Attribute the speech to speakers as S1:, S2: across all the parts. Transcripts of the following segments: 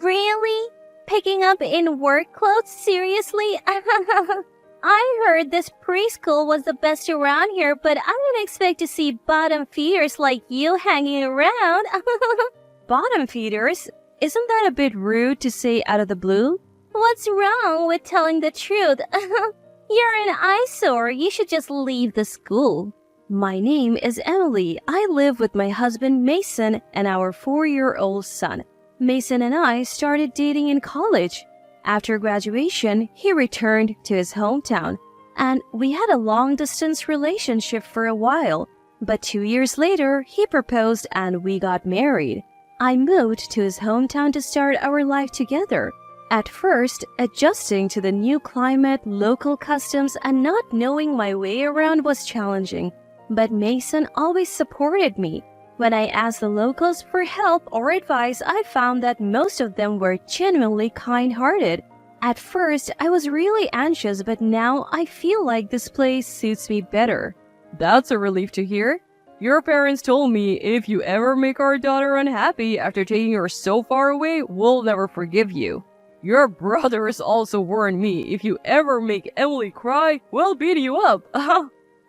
S1: Really? Picking up in work clothes? Seriously? I heard this preschool was the best around here, but I didn't expect to see bottom feeders like you hanging around.
S2: Bottom feeders? Isn't that a bit rude to say out of the blue?
S1: What's wrong with telling the truth? You're an eyesore. You should just leave the school.
S2: My name is Emily. I live with my husband Mason and our 4-year-old son. Mason and I started dating in college. After graduation, he returned to his hometown, and we had a long-distance relationship for a while. But 2 years later, he proposed and we got married. I moved to his hometown to start our life together. At first, adjusting to the new climate, local customs, and not knowing my way around was challenging. But Mason always supported me. When I asked the locals for help or advice, I found that most of them were genuinely kind-hearted. At first, I was really anxious, but now I feel like this place suits me better.
S3: That's a relief to hear. Your parents told me if you ever make our daughter unhappy after taking her so far away, we'll never forgive you. Your brothers also warned me if you ever make Emily cry, we'll beat you up.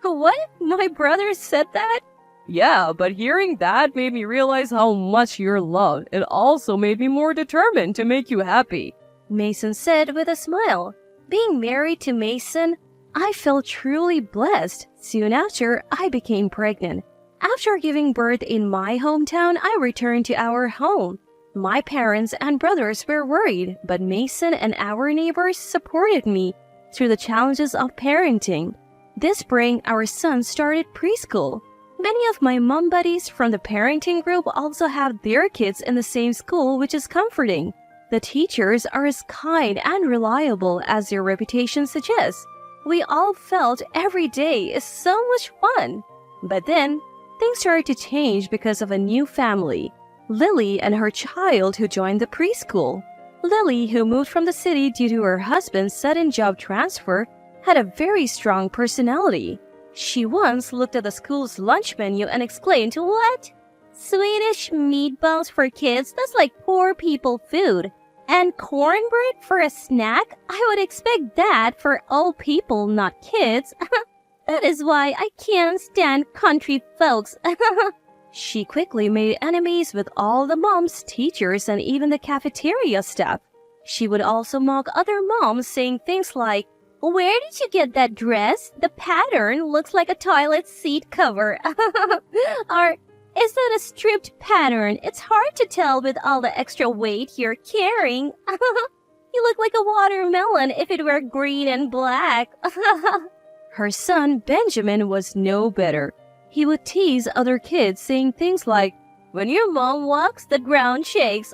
S1: What? My brothers said that?
S3: Yeah, but hearing that made me realize how much you're loved. It also made me more determined to make you happy.
S2: Mason said with a smile. Being married to Mason, I felt truly blessed. Soon after, I became pregnant. After giving birth in my hometown, I returned to our home. My parents and brothers were worried, but Mason and our neighbors supported me through the challenges of parenting. This spring, our son started preschool. Many of my mom buddies from the parenting group also have their kids in the same school, which is comforting. The teachers are as kind and reliable as their reputation suggests. We all felt every day is so much fun. But then, things started to change because of a new family. Lily and her child who joined the preschool. Lily, who moved from the city due to her husband's sudden job transfer, had a very strong personality. She once looked at the school's lunch menu and exclaimed, "What? Swedish meatballs for kids? That's like poor people food. And cornbread for a snack? I would expect that for old people, not kids. That is why I can't stand country folks." She quickly made enemies with all the moms, teachers, and even the cafeteria staff. She would also mock other moms, saying things like, "Where did you get that dress? The pattern looks like a toilet seat cover." Or, "Is that a stripped pattern? It's hard to tell with all the extra weight you're carrying." "You look like a watermelon if it were green and black." Her son, Benjamin, was no better. He would tease other kids, saying things like, "When your mom walks, the ground shakes."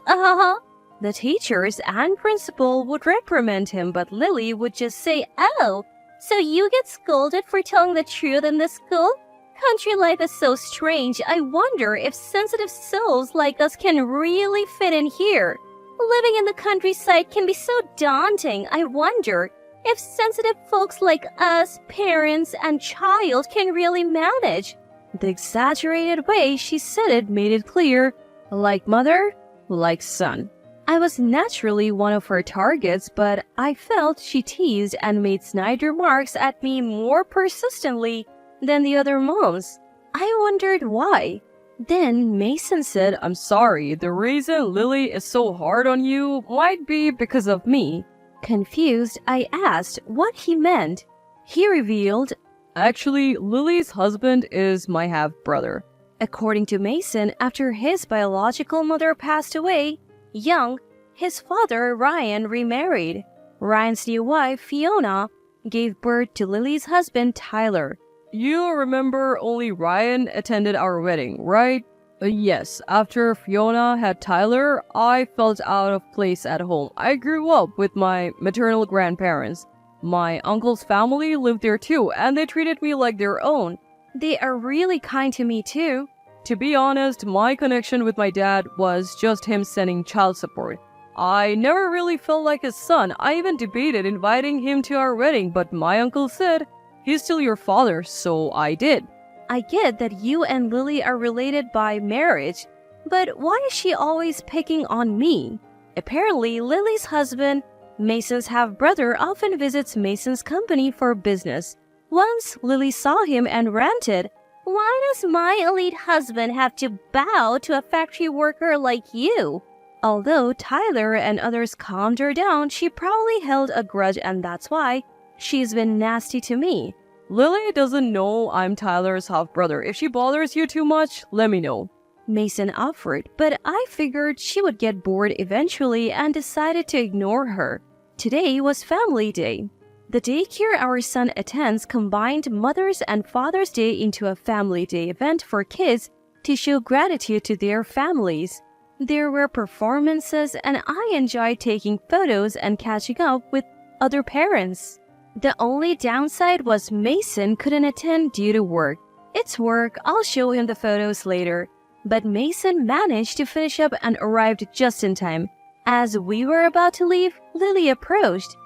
S2: The teachers and principal would reprimand him, but Lily would just say, "Oh, so you get scolded for telling the truth in this school? Country life is so strange. I wonder if sensitive souls like us can really fit in here. Living in the countryside can be so daunting. I wonder if sensitive folks like us, parents and child, can really manage." The exaggerated way she said it made it clear, like mother, like son. I was naturally one of her targets, but I felt she teased and made snide remarks at me more persistently than the other moms. I wondered why. Then Mason said,
S3: "I'm sorry, the reason Lily is so hard on you might be because of me."
S2: Confused, I asked what he meant. He revealed,
S3: "Actually, Lily's husband is my half-brother."
S2: According to Mason, after his biological mother passed away young, his father, Ryan, remarried. Ryan's new wife, Fiona, gave birth to Lily's husband, Tyler.
S3: You remember only Ryan attended our wedding, right? Yes, after Fiona had Tyler, I felt out of place at home. I grew up with my maternal grandparents. My uncle's family lived there too, and they treated me like their own.
S2: They are really kind to me too.
S3: To be honest, my connection with my dad was just him sending child support. I never really felt like his son. I even debated inviting him to our wedding, but my uncle said, "He's still your father," so I did.
S2: I get that you and Lily are related by marriage, but why is she always picking on me? Apparently, Lily's husband, Mason's half-brother, often visits Mason's company for business. Once, Lily saw him and ranted,
S1: "Why does my elite husband have to bow to a factory worker like you?"
S2: Although Tyler and others calmed her down, she probably held a grudge, and that's why she's been nasty to me.
S3: Lily doesn't know I'm Tyler's half-brother. If she bothers you too much, let me know.
S2: Mason offered, but I figured she would get bored eventually and decided to ignore her. Today was Family Day. The daycare our son attends combined Mother's and Father's Day into a Family Day event for kids to show gratitude to their families. There were performances, and I enjoyed taking photos and catching up with other parents. The only downside was Mason couldn't attend due to work. It's work, I'll show him the photos later. But Mason managed to finish up and arrived just in time. As we were about to leave, Lily approached.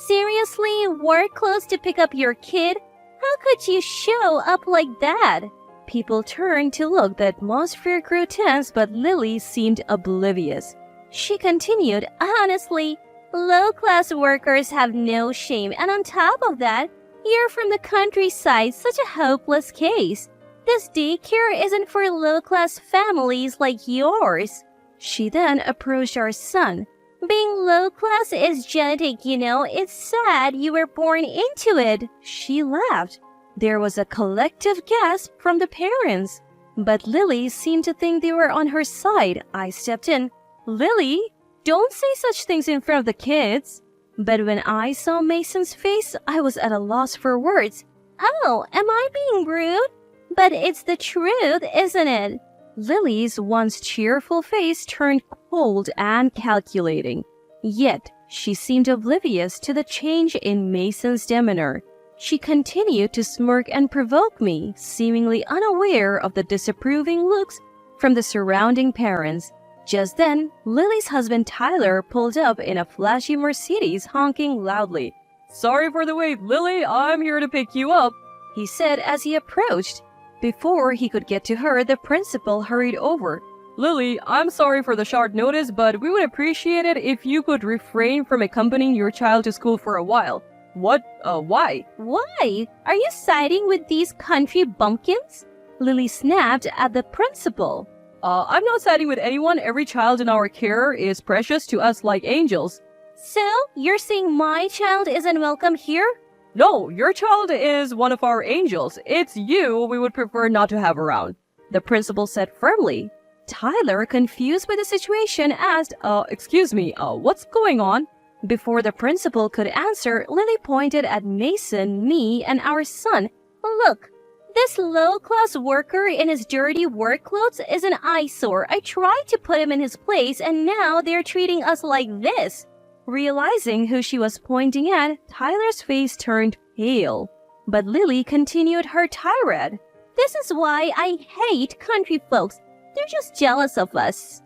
S1: "Seriously, work clothes to pick up your kid? How could you show up like that?"
S2: People turned to look. The atmosphere grew tense, but Lily seemed oblivious.
S1: She continued, "Honestly, low-class workers have no shame, and on top of that, you're from the countryside, such a hopeless case. This daycare isn't for low-class families like yours."
S2: She then approached our son.
S1: "Being low-class is genetic, you know. It's sad you were born into it."
S2: She laughed. There was a collective gasp from the parents. But Lily seemed to think they were on her side. I stepped in. "Lily, don't say such things in front of the kids." But when I saw Mason's face, I was at a loss for words.
S1: "Oh, am I being rude? But it's the truth, isn't it?"
S2: Lily's once cheerful face turned cold and calculating. Yet, she seemed oblivious to the change in Mason's demeanor. She continued to smirk and provoke me, seemingly unaware of the disapproving looks from the surrounding parents. Just then, Lily's husband Tyler pulled up in a flashy Mercedes, honking loudly.
S3: "Sorry for the wait, Lily. I'm here to pick you up,"
S2: he said as he approached. Before he could get to her, the principal hurried over.
S3: "Lily, I'm sorry for the short notice, but we would appreciate it if you could refrain from accompanying your child to school for a while." "What? Why?"
S1: "Why? Are you siding with these country bumpkins?"
S2: Lily snapped at the principal.
S3: I'm not siding with anyone. Every child in our care is precious to us like angels."
S1: "So, you're saying my child isn't welcome here?"
S3: "No, your child is one of our angels. It's you we would prefer not to have around,"
S2: the principal said firmly. Tyler, confused by the situation, asked,
S3: excuse me, what's going on?"
S2: Before the principal could answer, Lily pointed at Mason, me, and our son.
S1: "Look, this low-class worker in his dirty work clothes is an eyesore. I tried to put him in his place, and now they're treating us like this."
S2: Realizing who she was pointing at, Tyler's face turned pale. But Lily continued her tirade.
S1: "This is why I hate country folks. They're just jealous of us."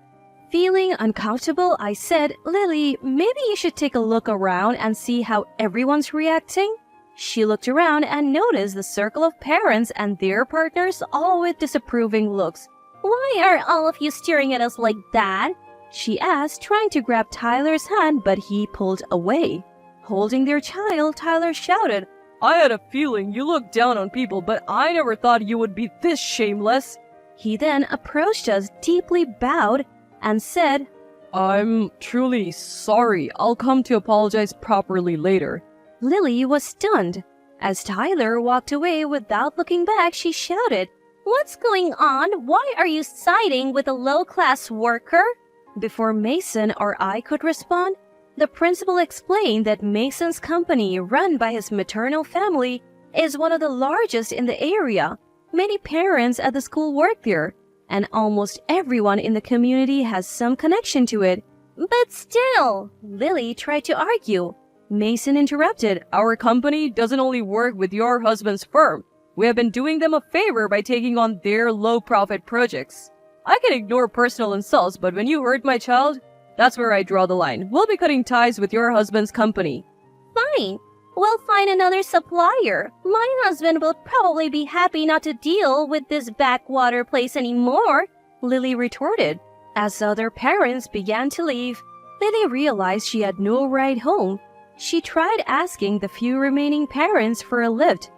S2: Feeling uncomfortable, I said, "Lily, maybe you should take a look around and see how everyone's reacting." She looked around and noticed the circle of parents and their partners, all with disapproving looks.
S1: "Why are all of you staring at us like that?"
S2: she asked, trying to grab Tyler's hand, but he pulled away. Holding their child, Tyler shouted,
S3: "I had a feeling you looked down on people, but I never thought you would be this shameless."
S2: He then approached us, deeply bowed, and said,
S3: "I'm truly sorry. I'll come to apologize properly later."
S2: Lily was stunned. As Tyler walked away without looking back, she shouted,
S1: "What's going on? Why are you siding with a low-class worker?"
S2: Before Mason or I could respond, the principal explained that Mason's company, run by his maternal family, is one of the largest in the area. Many parents at the school work there, and almost everyone in the community has some connection to it.
S1: "But still,"
S2: Lily tried to argue. Mason interrupted.
S3: "Our company doesn't only work with your husband's firm. We have been doing them a favor by taking on their low-profit projects. I can ignore personal insults, but when you hurt my child, that's where I draw the line. We'll be cutting ties with your husband's company."
S1: "Fine. We'll find another supplier. My husband will probably be happy not to deal with this backwater place anymore,"
S2: Lily retorted. As other parents began to leave, Lily realized she had no ride home. She tried asking the few remaining parents for a lift,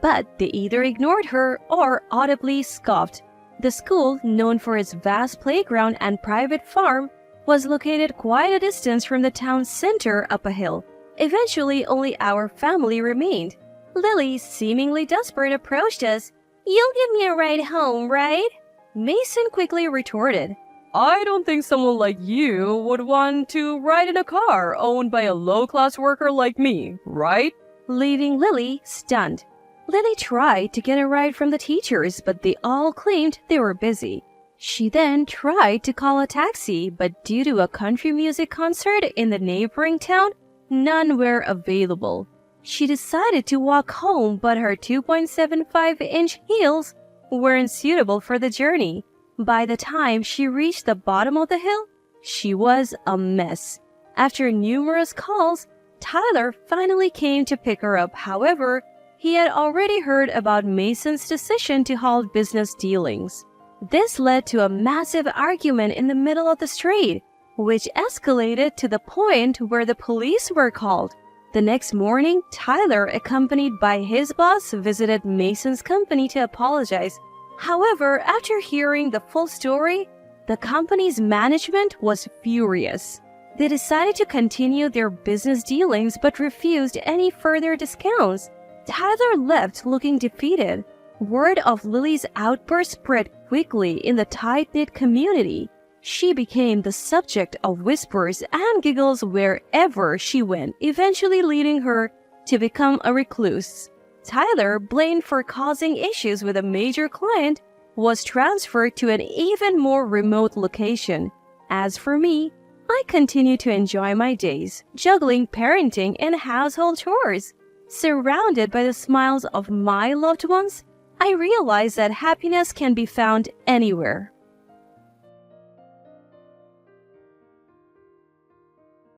S2: but they either ignored her or audibly scoffed. The school, known for its vast playground and private farm, was located quite a distance from the town center up a hill. Eventually, only our family remained. Lily, seemingly desperate, approached us.
S1: "You'll give me a ride home, right?"
S2: Mason quickly retorted.
S3: I don't think someone like you would want to ride in a car owned by a low-class worker like me, right?
S2: Leaving Lily stunned. Lily tried to get a ride from the teachers, but they all claimed they were busy. She then tried to call a taxi, but due to a country music concert in the neighboring town, none were available. She decided to walk home, but her 2.75-inch heels weren't suitable for the journey. By the time she reached the bottom of the hill, she was a mess. After numerous calls, Tyler finally came to pick her up. However, he had already heard about Mason's decision to halt business dealings. This led to a massive argument in the middle of the street, which escalated to the point where the police were called. The next morning, Tyler, accompanied by his boss, visited Mason's company to apologize. However, after hearing the full story, the company's management was furious. They decided to continue their business dealings but refused any further discounts. Tyler left looking defeated. Word of Lily's outburst spread quickly in the tight-knit community. She became the subject of whispers and giggles wherever she went, eventually leading her to become a recluse. Tyler, blamed for causing issues with a major client, was transferred to an even more remote location. As for me, I continue to enjoy my days, juggling parenting and household chores. Surrounded by the smiles of my loved ones, I realize that happiness can be found anywhere.